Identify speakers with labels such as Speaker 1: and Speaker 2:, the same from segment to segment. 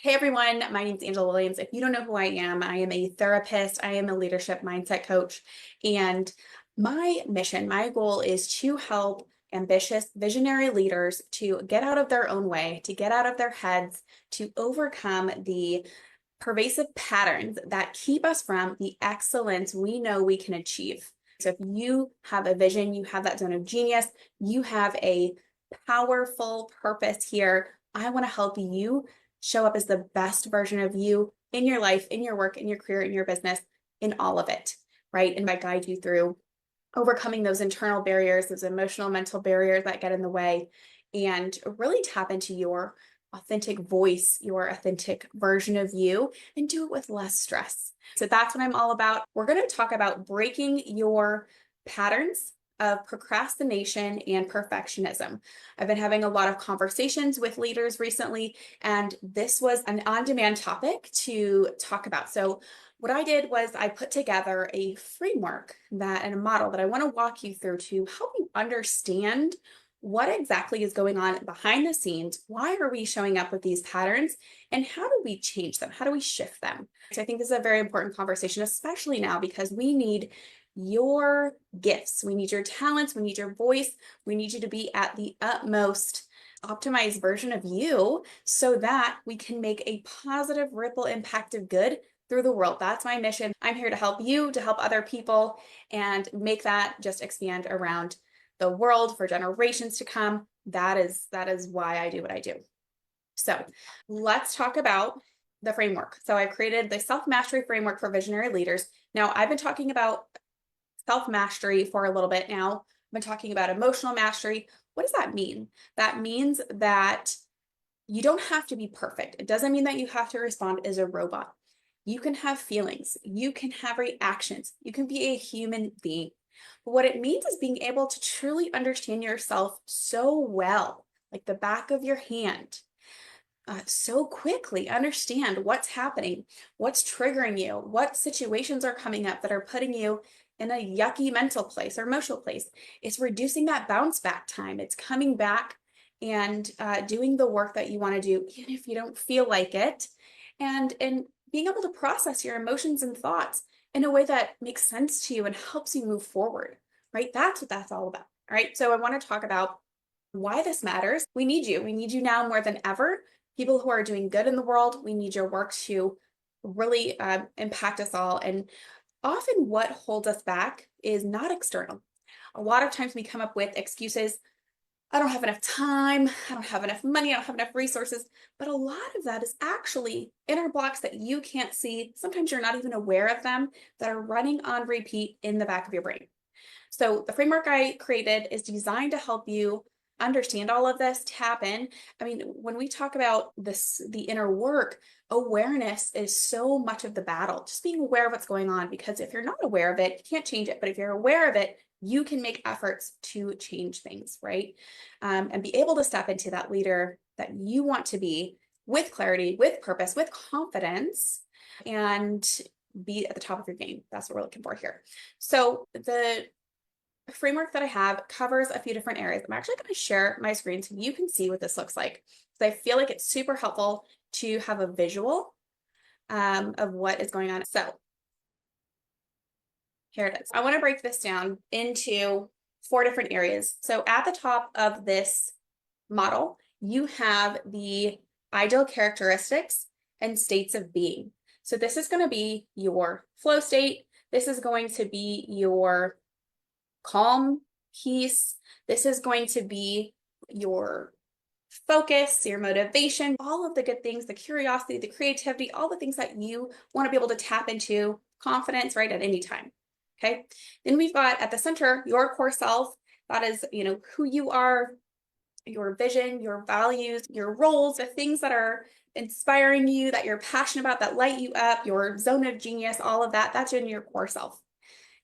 Speaker 1: Hey everyone, my name is Angela Williams. If you don't know who I am a therapist, I am a leadership mindset coach, and my mission, my goal is to help ambitious, visionary leaders to get out of their own way, to get out of their heads, to overcome the pervasive patterns that keep us from the excellence we know we can achieve. So if you have a vision, you have that zone of genius, you have a powerful purpose here, I want to help you show up as the best version of you in your life, in your work, in your career, in your business, in all of it, right? And I guide you through overcoming those internal barriers, those emotional, mental barriers that get in the way, and really tap into your authentic voice, your authentic version of you, and do it with less stress. So that's what I'm all about. We're going to talk about breaking your patterns of procrastination and perfectionism. I've been having a lot of conversations with leaders recently, and this was an on-demand topic to talk about. So what I did was I put together a framework and a model that I want to walk you through to help you understand what exactly is going on behind the scenes. Why are we showing up with these patterns, and how do we change them? How do we shift them? So I think this is a very important conversation, especially now, because we need your gifts. We need your talents. We need your voice. We need you to be at the utmost optimized version of you so that we can make a positive ripple impact of good through the world. That's my mission. I'm here to help you, to help other people, and make that just expand around the world for generations to come. That is why I do what I do. So let's talk about the framework. So I've created the self-mastery framework for visionary leaders. Now, I've been talking about self-mastery for a little bit now. I've been talking about emotional mastery. What does that mean? That means that you don't have to be perfect. It doesn't mean that you have to respond as a robot. You can have feelings. You can have reactions. You can be a human being. But what it means is being able to truly understand yourself so well, like the back of your hand, so quickly understand what's happening, what's triggering you, what situations are coming up that are putting you in a yucky mental place or emotional place. It's reducing that bounce back time. It's coming back and doing the work that you want to do, even if you don't feel like it, and being able to process your emotions and thoughts in a way that makes sense to you and helps you move forward, right? That's what that's all about, all right? So I want to talk about why this matters. We need you. We need you now more than ever. People who are doing good in the world, we need your work to really impact us all. And often what holds us back is not external. A lot of times we come up with excuses. I don't have enough time. I don't have enough money. I don't have enough resources. But a lot of that is actually inner blocks that you can't see. Sometimes you're not even aware of them, that are running on repeat in the back of your brain. So the framework I created is designed to help you understand all of this, tap in. I mean, when we talk about this, the inner work, awareness is so much of the battle, just being aware of what's going on, because if you're not aware of it, you can't change it. But if you're aware of it, you can make efforts to change things, right? And be able to step into that leader that you want to be with clarity, with purpose, with confidence, and be at the top of your game. That's what we're looking for here. So the framework that I have covers a few different areas. I'm actually going to share my screen so you can see what this looks like. So I feel like it's super helpful to have a visual of what is going on. So here it is. I want to break this down into 4 different areas. So at the top of this model, you have the ideal characteristics and states of being. So this is going to be your flow state. This is going to be your calm, peace. This is going to be your focus, your motivation, all of the good things, the curiosity, the creativity, all the things that you want to be able to tap into, confidence, right, at any time. Okay. Then we've got at the center, your core self. That is, who you are, your vision, your values, your roles, the things that are inspiring you, that you're passionate about, that light you up, your zone of genius, all of that, that's in your core self.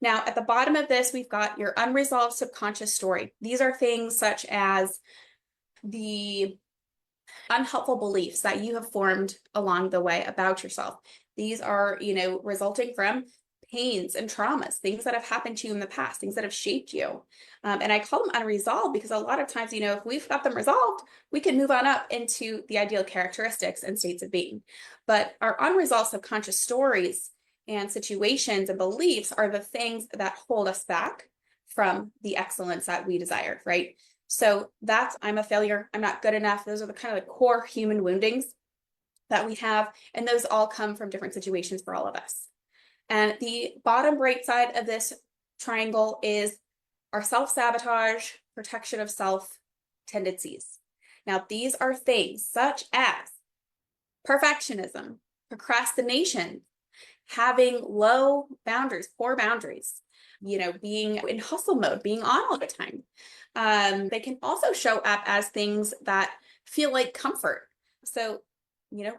Speaker 1: Now, at the bottom of this, we've got your unresolved subconscious story. These are things such as the unhelpful beliefs that you have formed along the way about yourself. These are, resulting from pains and traumas, things that have happened to you in the past, things that have shaped you. And I call them unresolved because a lot of times, if we've got them resolved, we can move on up into the ideal characteristics and states of being. But our unresolved subconscious stories and situations and beliefs are the things that hold us back from the excellence that we desire, right? So that's, I'm a failure, I'm not good enough. Those are the kind of the core human woundings that we have. And those all come from different situations for all of us. And the bottom right side of this triangle is our self-sabotage, protection of self tendencies. Now, these are things such as perfectionism, procrastination, having low boundaries, poor boundaries, being in hustle mode, being on all the time. They can also show up as things that feel like comfort. So,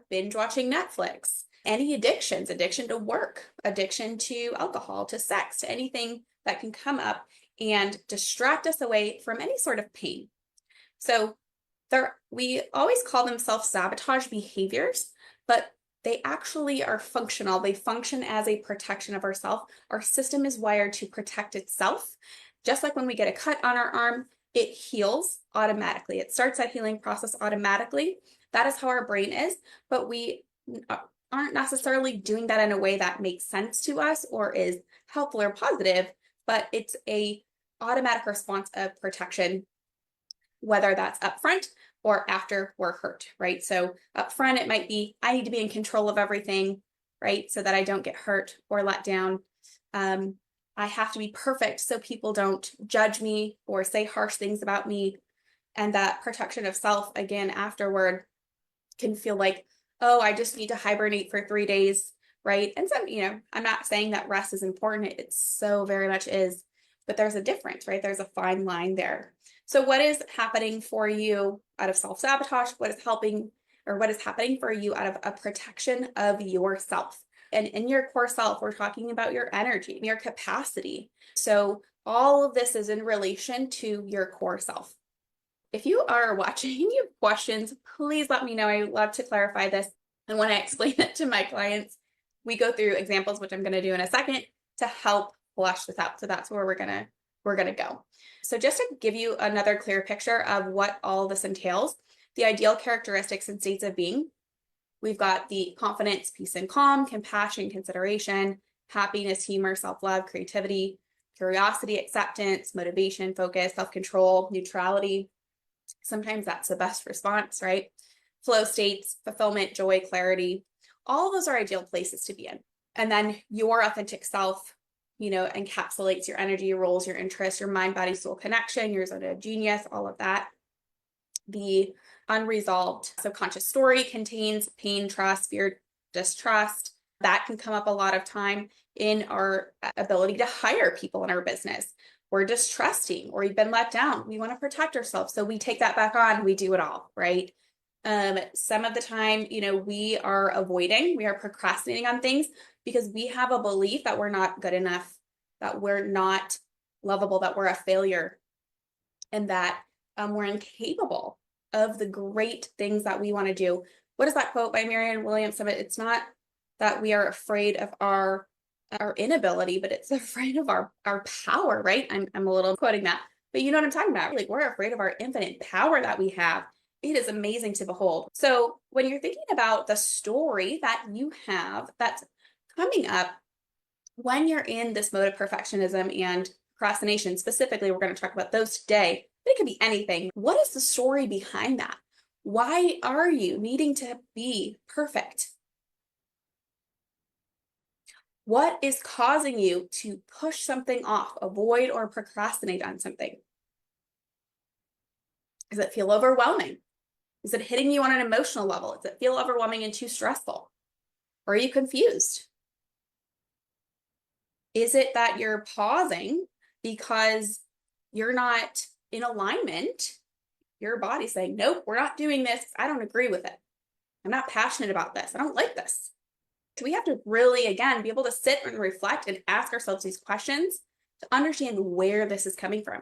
Speaker 1: binge watching Netflix, any addictions, addiction to work, addiction to alcohol, to sex, to anything that can come up and distract us away from any sort of pain. So we always call them self-sabotage behaviors, but they actually are functional. They function as a protection of ourselves. Our system is wired to protect itself. Just like when we get a cut on our arm, it heals automatically. It starts that healing process automatically. That is how our brain is, but we aren't necessarily doing that in a way that makes sense to us or is helpful or positive, but it's a automatic response of protection, whether that's upfront or after we're hurt, right? So up front, it might be, I need to be in control of everything, right? So that I don't get hurt or let down. I have to be perfect so people don't judge me or say harsh things about me. And that protection of self, again, afterward can feel like, oh, I just need to hibernate for 3 days, right? And some, I'm not saying that rest is important. It so very much is, but there's a difference, right? There's a fine line there. So what is happening for you out of self-sabotage? What is helping, or what is happening for you out of a protection of yourself? And in your core self, we're talking about your energy, your capacity. So all of this is in relation to your core self. If you are watching and you have questions, please let me know. I love to clarify this. And when I explain it to my clients, we go through examples, which I'm going to do in a second, to help flush this out. So that's where we're gonna go. So just to give you another clear picture of what all this entails, the ideal characteristics and states of being, we've got the confidence, peace and calm, compassion, consideration, happiness, humor, self-love, creativity, curiosity, acceptance, motivation, focus, self-control, neutrality. Sometimes that's the best response, right? Flow states, fulfillment, joy, clarity. All of those are ideal places to be in. And then your authentic self, encapsulates your energy, your roles, your interests, your mind, body, soul connection, your zone of genius, all of that. The unresolved subconscious story contains pain, trust, fear, distrust. That can come up a lot of time in our ability to hire people in our business. We're distrusting or we've been let down. We want to protect ourselves. So we take that back on, we do it all, right? Some of the time, we are avoiding, we are procrastinating on things because we have a belief that we're not good enough, that we're not lovable, that we're a failure, and that we're incapable of the great things that we want to do. What is that quote by Marianne Williamson? It's not that we are afraid of our inability, but it's afraid of our power, right? I'm a little quoting that, but you know what I'm talking about. Like, we're afraid of our infinite power that we have. It is amazing to behold. So when you're thinking about the story that you have that's coming up when you're in this mode of perfectionism and procrastination, specifically, we're going to talk about those today, but it could be anything. What is the story behind that? Why are you needing to be perfect? What is causing you to push something off, avoid, or procrastinate on something? Does it feel overwhelming? Is it hitting you on an emotional level? Does it feel overwhelming and too stressful? Or are you confused? Is it that you're pausing because you're not in alignment? Your body's saying, nope, we're not doing this. I don't agree with it. I'm not passionate about this. I don't like this. So we have to really, again, be able to sit and reflect and ask ourselves these questions to understand where this is coming from.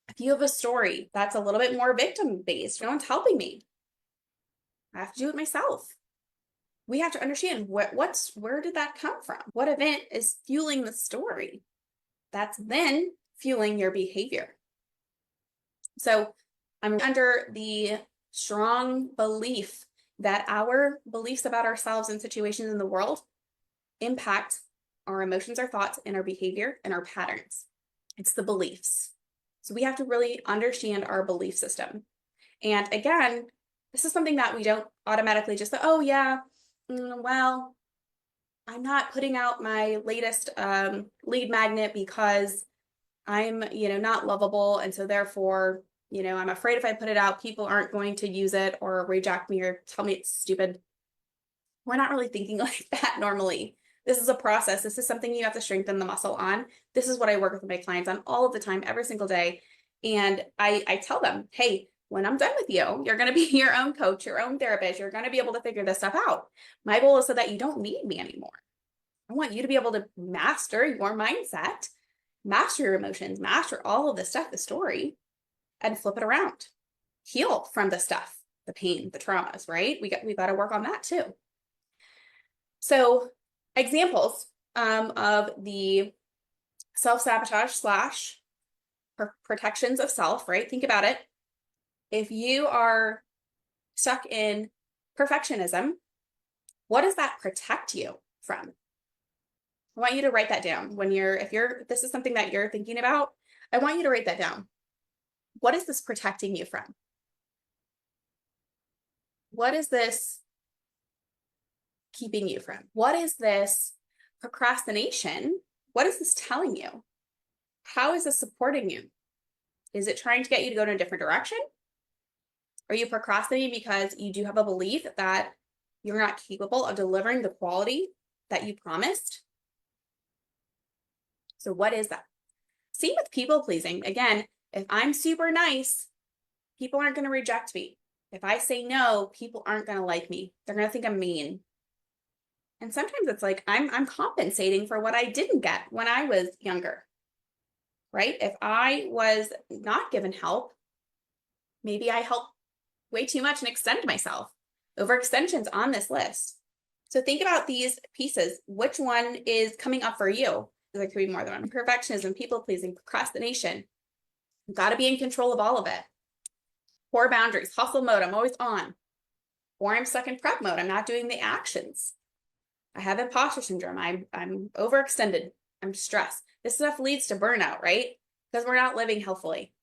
Speaker 1: If you have a story that's a little bit more victim-based, no one's helping me, I have to do it myself. we have to understand where did that come from? What event is fueling the story? That's then fueling your behavior. So I'm under the strong belief that our beliefs about ourselves and situations in the world impact our emotions, our thoughts, and our behavior and our patterns. It's the beliefs. So we have to really understand our belief system. And again, this is something that we don't automatically just say, oh yeah, well, I'm not putting out my latest lead magnet because I'm, not lovable. And so therefore, I'm afraid if I put it out, people aren't going to use it or reject me or tell me it's stupid. We're not really thinking like that normally. This is a process. This is something you have to strengthen the muscle on. This is what I work with my clients on all of the time, every single day. And I tell them, hey, when I'm done with you, you're going to be your own coach, your own therapist. You're going to be able to figure this stuff out. My goal is so that you don't need me anymore. I want you to be able to master your mindset, master your emotions, master all of the stuff, the story, and flip it around. Heal from the stuff, the pain, the traumas, right? We got to work on that too. So examples of the self-sabotage slash protections of self, right? Think about it. If you are stuck in perfectionism, what does that protect you from? I want you to write that down if this is something that you're thinking about, I want you to write that down. What is this protecting you from? What is this keeping you from? What is this procrastination? What is this telling you? How is this supporting you? Is it trying to get you to go in a different direction? Are you procrastinating because you do have a belief that you're not capable of delivering the quality that you promised? So what is that? Same with people pleasing. Again, if I'm super nice, people aren't going to reject me. If I say no, people aren't going to like me. They're going to think I'm mean. And sometimes it's like I'm compensating for what I didn't get when I was younger, right? If I was not given help, maybe I helped way too much and extend myself. Overextensions on this list. So think about these pieces. Which one is coming up for you? There could be more than one. Perfectionism, people pleasing, procrastination. You've got to be in control of all of it. Poor boundaries, hustle mode, I'm always on. Or I'm stuck in prep mode, I'm not doing the actions. I have imposter syndrome, I'm overextended, I'm stressed. This stuff leads to burnout, right? Because we're not living healthfully.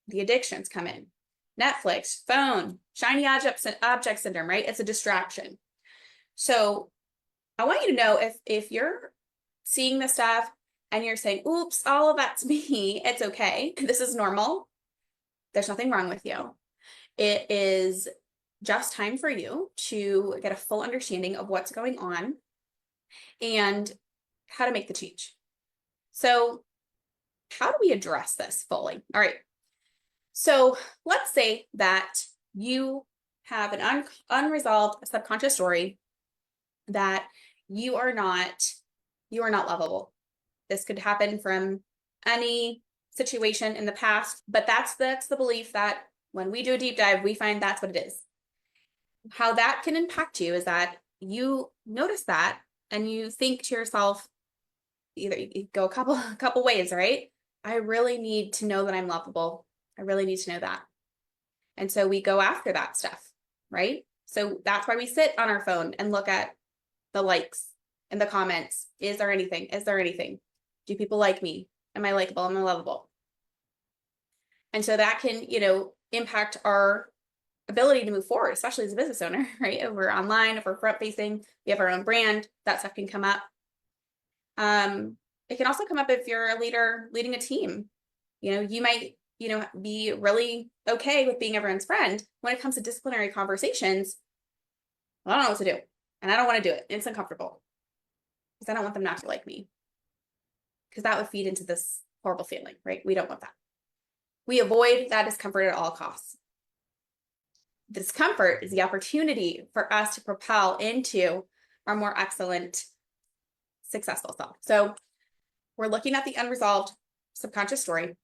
Speaker 1: The addictions come in. Netflix, phone, shiny object syndrome, right? It's a distraction. So I want you to know if you're seeing this stuff and you're saying, oops, all of that's me, it's okay. This is normal. There's nothing wrong with you. It is just time for you to get a full understanding of what's going on and how to make the change. So how do we address this fully? All right. So let's say that you have an unresolved subconscious story that you are not lovable. This could happen from any situation in the past, but that's the belief that when we do a deep dive, we find that's what it is. How that can impact you is that you notice that and you think to yourself, either you go a couple ways, right? I really need to know that I'm lovable. I really need to know that. And so we go after that stuff, right? So that's why we sit on our phone and look at the likes and the comments. Is there anything? Is there anything? Do people like me? Am I likable? Am I lovable? And so that can, impact our ability to move forward, especially as a business owner, right? If we're online, if we're front facing, we have our own brand, that stuff can come up. It can also come up if you're a leader leading a team. You might, be really okay with being everyone's friend. When it comes to disciplinary conversations, I don't know what to do. And I don't want to do it. It's uncomfortable because I don't want them not to like me. Because that would feed into this horrible feeling, right? We don't want that. We avoid that discomfort at all costs. Discomfort is the opportunity for us to propel into our more excellent, successful self. So we're looking at the unresolved subconscious story.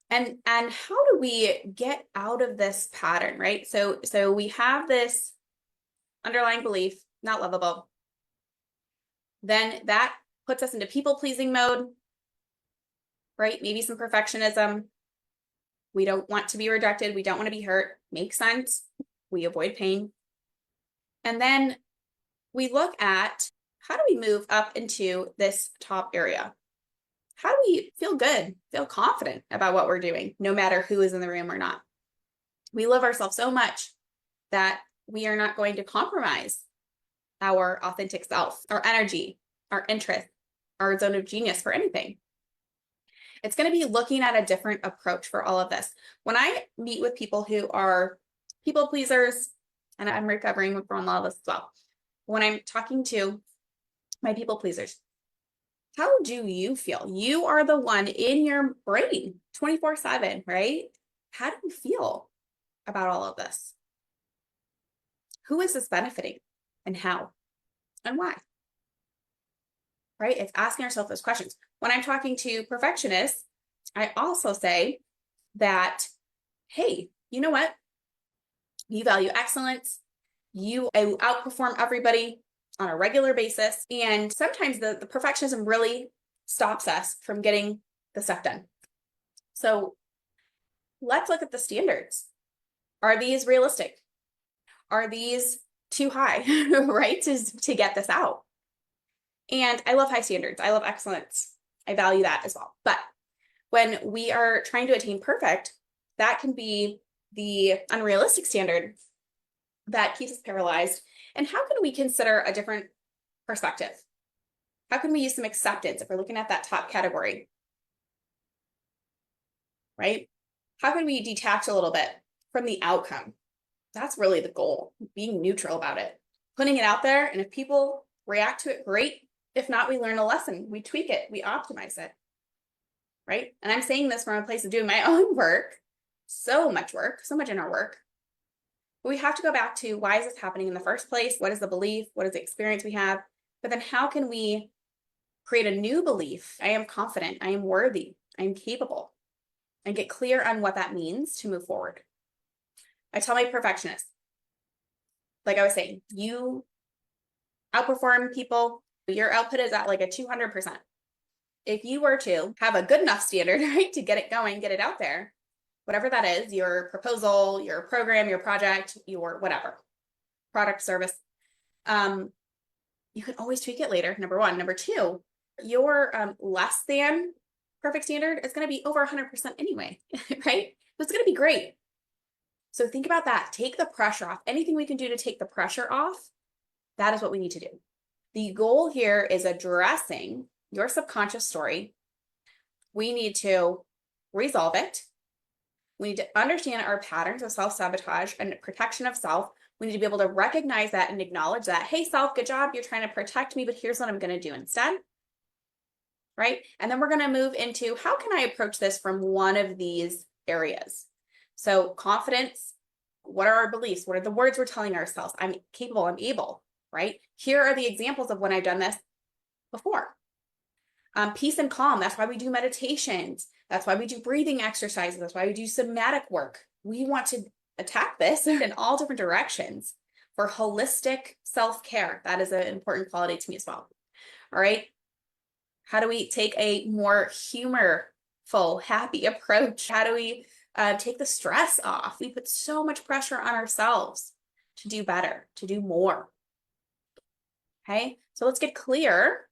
Speaker 1: And how do we get out of this pattern, right? So we have this underlying belief, not lovable. Then that puts us into people-pleasing mode, right? Maybe some perfectionism. We don't want to be rejected. We don't want to be hurt. Makes sense. We avoid pain. And then we look at how do we move up into this top area? How do we feel good, feel confident about what we're doing, no matter who is in the room or not? We love ourselves so much that we are not going to compromise our authentic self, our energy, our interest, our zone of genius for anything. It's going to be looking at a different approach for all of this. When I meet with people who are people pleasers, and I'm recovering from all of this as well, when I'm talking to my people pleasers, how do you feel? You are the one in your brain 24/7, right? How do you feel about all of this? Who is this benefiting and how and why? Right? It's asking ourselves those questions. When I'm talking to perfectionists, I also say that, hey, you know what? You value excellence. You outperform everybody on a regular basis. And sometimes the perfectionism really stops us from getting the stuff done. So let's look at the standards. Are these realistic? Are these too high, right, to get this out? And I love high standards. I love excellence. I value that as well. But when we are trying to attain perfect, that can be the unrealistic standard that keeps us paralyzed. And how can we consider a different perspective? How can we use some acceptance if we're looking at that top category, right? How can we detach a little bit from the outcome? That's really the goal, being neutral about it, putting it out there. And if people react to it, great. If not, we learn a lesson, we tweak it, we optimize it, right? And I'm saying this from a place of doing my own work, so much inner work. But we have to go back to, why is this happening in the first place? What is the belief? What is the experience we have? But then how can we create a new belief? I am confident, I am worthy, I am capable, and get clear on what that means to move forward. I tell my perfectionists, like I was saying, you outperform people. Your output is at like a 200%. If you were to have a good enough standard, right, to get it going, get it out there, whatever that is, your proposal, your program, your project, your whatever, product, service, you can always tweak it later, number one. Number two, your less than perfect standard is going to be over 100% anyway, right? It's going to be great. So think about that. Take the pressure off. Anything we can do to take the pressure off, that is what we need to do. The goal here is addressing your subconscious story. We need to resolve it. We need to understand our patterns of self-sabotage and protection of self. We need to be able to recognize that and acknowledge that, hey, self, good job. You're trying to protect me, but here's what I'm going to do instead. Right? And then we're going to move into, how can I approach this from one of these areas? So confidence, what are our beliefs? What are the words we're telling ourselves? I'm capable, I'm able, right? Here are the examples of when I've done this before. Peace and calm, that's why we do meditations. That's why we do breathing exercises. That's why we do somatic work. We want to attack this in all different directions for holistic self-care. That is an important quality to me as well. All right. How do we take a more humorful, happy approach? How do we take the stress off? We put so much pressure on ourselves to do better, to do more. Okay, so let's get clear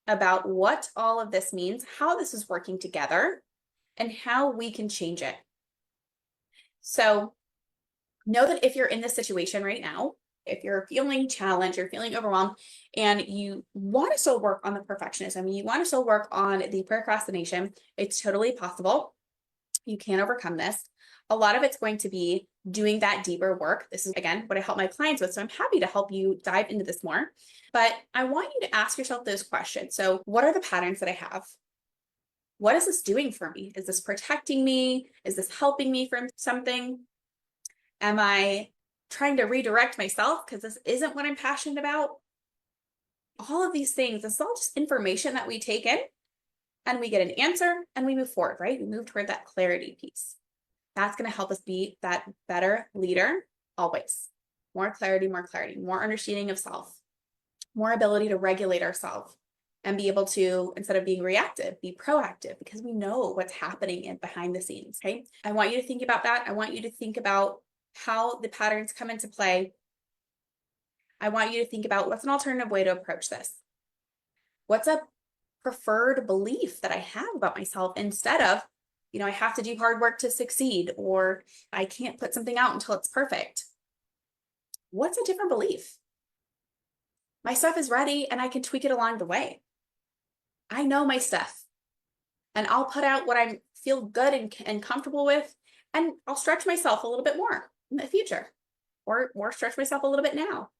Speaker 1: about what all of this means, how this is working together, and how we can change it. So know that if you're in this situation right now, if you're feeling challenged, you're feeling overwhelmed, and you want to still work on the perfectionism, you want to still work on the procrastination, it's totally possible. You can overcome this. A lot of it's going to be doing that deeper work. This is, again, what I help my clients with. So I'm happy to help you dive into this more. But I want you to ask yourself those questions. So what are the patterns that I have? What is this doing for me? Is this protecting me? Is this helping me from something? Am I trying to redirect myself because this isn't what I'm passionate about? All of these things, it's all just information that we take in and we get an answer and we move forward, right? We move toward that clarity piece. That's going to help us be that better leader always. more clarity, more understanding of self, more ability to regulate ourselves and be able to, instead of being reactive, be proactive because we know what's happening in behind the scenes. Okay. I want you to think about that. I want you to think about how the patterns come into play. I want you to think about what's an alternative way to approach this. What's a preferred belief that I have about myself instead of, I have to do hard work to succeed, or I can't put something out until it's perfect. What's a different belief? My stuff is ready and I can tweak it along the way. I know my stuff and I'll put out what I feel good and comfortable with, and I'll stretch myself a little bit more in the future, or stretch myself a little bit now.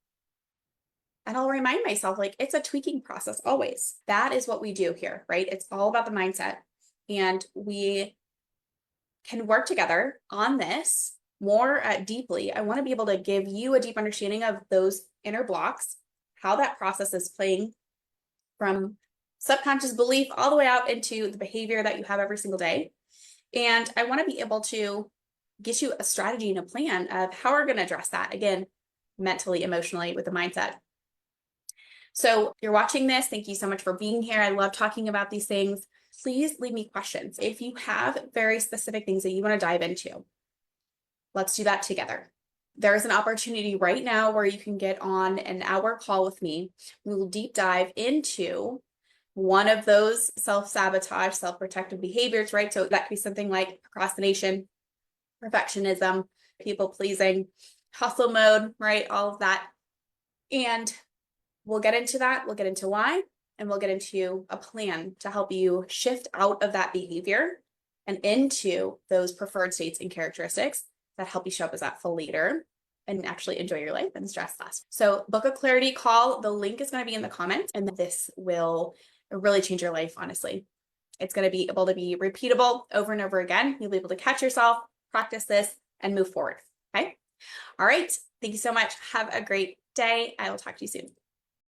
Speaker 1: And I'll remind myself, like, it's a tweaking process always. That is what we do here, right? It's all about the mindset. And we can work together on this more deeply. I want to be able to give you a deep understanding of those inner blocks, how that process is playing from subconscious belief all the way out into the behavior that you have every single day. And I want to be able to get you a strategy and a plan of how we're going to address that, again, mentally, emotionally, with the mindset. So you're watching this. Thank you so much for being here. I love talking about these things. Please leave me questions. If you have very specific things that you want to dive into, let's do that together. There's an opportunity right now where you can get on an hour call with me. We will deep dive into one of those self-sabotage, self-protective behaviors, right? So that could be something like procrastination, perfectionism, people-pleasing, hustle mode, right? All of that. And we'll get into that. We'll get into why, and we'll get into a plan to help you shift out of that behavior and into those preferred states and characteristics that help you show up as that full leader and actually enjoy your life and stress less. So book a clarity call. The link is going to be in the comments, and this will really change your life, honestly. It's going to be able to be repeatable over and over again. You'll be able to catch yourself, practice this, and move forward. Okay. All right. Thank you so much. Have a great day. I will talk to you soon.